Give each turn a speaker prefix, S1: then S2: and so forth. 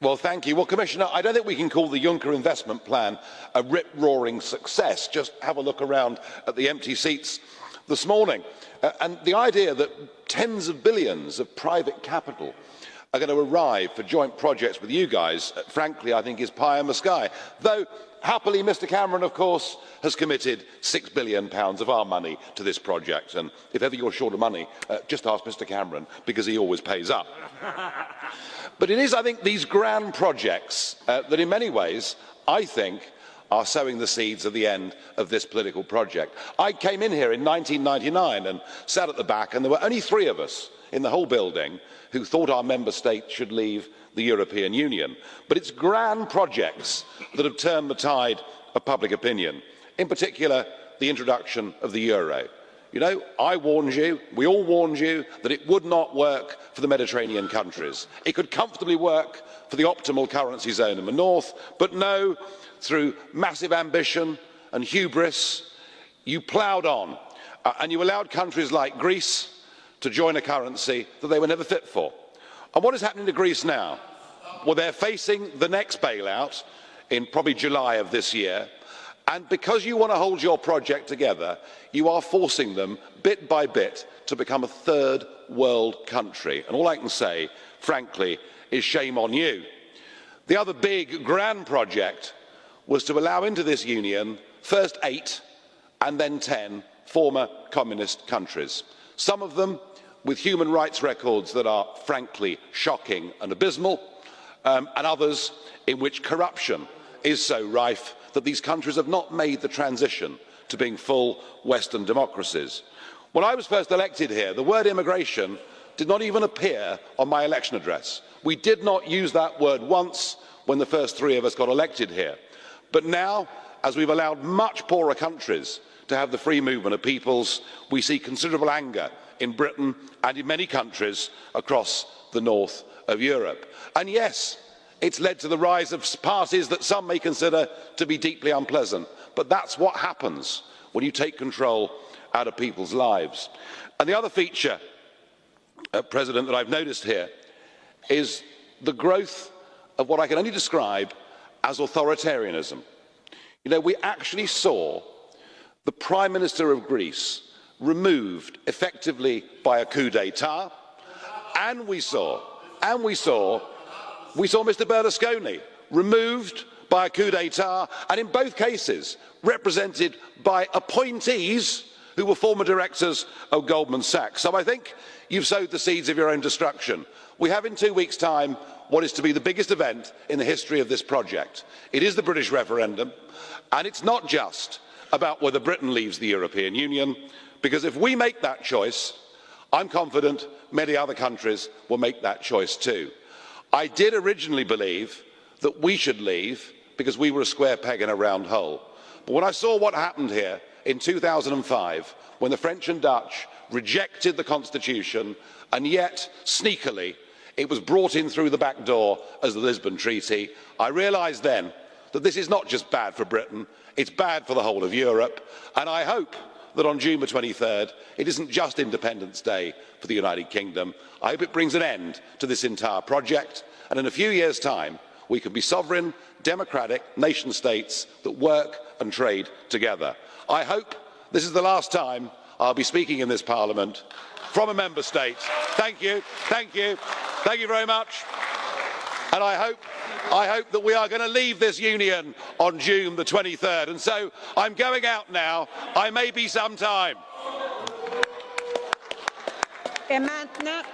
S1: Well, thank you. Well, Commissioner, I don't think we can call the Juncker investment plan a rip-roaring success. Just have a look around at the empty seats this morning. And the idea that tens of billions of private capital are going to arrive for joint projects with you guys, frankly, I think is pie in the sky. Though, happily, Mr Cameron, of course, has committed £6 billion of our money to this project. And if ever you're short of money, just ask Mr Cameron, because he always pays up. But it is, I think, these grand projects that in many ways, I think, are sowing the seeds of the end of this political project. I came in here in 1999 and sat at the back, and there were only 3 of us in the whole building who thought our member state should leave the European Union. But it's grand projects that have turned the tide of public opinion, in particular the introduction of the euro. You know, I warned you, we all warned you, that it would not work for the Mediterranean countries. It could comfortably work for the optimal currency zone in the north, but no, through massive ambition and hubris, you ploughed on, and you allowed countries like Greece to join a currency that they were never fit for. And what is happening to Greece now? Well, they're facing the next bailout in probably July of this year. And because you want to hold your project together, you are forcing them, bit by bit, to become a third world country. And all I can say, frankly, is shame on you. The other big, grand project was to allow into this union first 8 and then 10 former communist countries. Some of them with human rights records that are, frankly, shocking and abysmal, and others in which corruption is so rife that these countries have not made the transition to being full Western democracies. When I was first elected here, the word immigration did not even appear on my election address. We did not use that word once when the first 3 of us got elected here. But now, as we've allowed much poorer countries to have the free movement of peoples, we see considerable anger in Britain and in many countries across the north of Europe. And yes, it's led to the rise of parties that some may consider to be deeply unpleasant. But that's what happens when you take control out of people's lives. And the other feature, President, that I've noticed here is the growth of what I can only describe as authoritarianism. You know, we actually saw the Prime Minister of Greece removed effectively by a coup d'etat, and we saw Mr Berlusconi removed by a coup d'etat, and in both cases represented by appointees who were former directors of Goldman Sachs. So I think you've sowed the seeds of your own destruction. We have in 2 weeks' time what is to be the biggest event in the history of this project. It is the British referendum, and it's not just about whether Britain leaves the European Union, because if we make that choice, I'm confident many other countries will make that choice too. I did originally believe that we should leave because we were a square peg in a round hole. But when I saw what happened here in 2005, when the French and Dutch rejected the Constitution, and yet, sneakily, it was brought in through the back door as the Lisbon Treaty, I realised then that this is not just bad for Britain, it's bad for the whole of Europe, and I hope that on June the 23rd, it isn't just Independence Day for the United Kingdom. I hope it brings an end to this entire project, and in a few years' time, we can be sovereign, democratic nation states that work and trade together. I hope this is the last time I'll be speaking in this Parliament from a member state. Thank you, thank you, thank you very much. And I hope that we are going to leave this union on June the 23rd. And so I'm going out now. I may be some time.
S2: Et maintenant,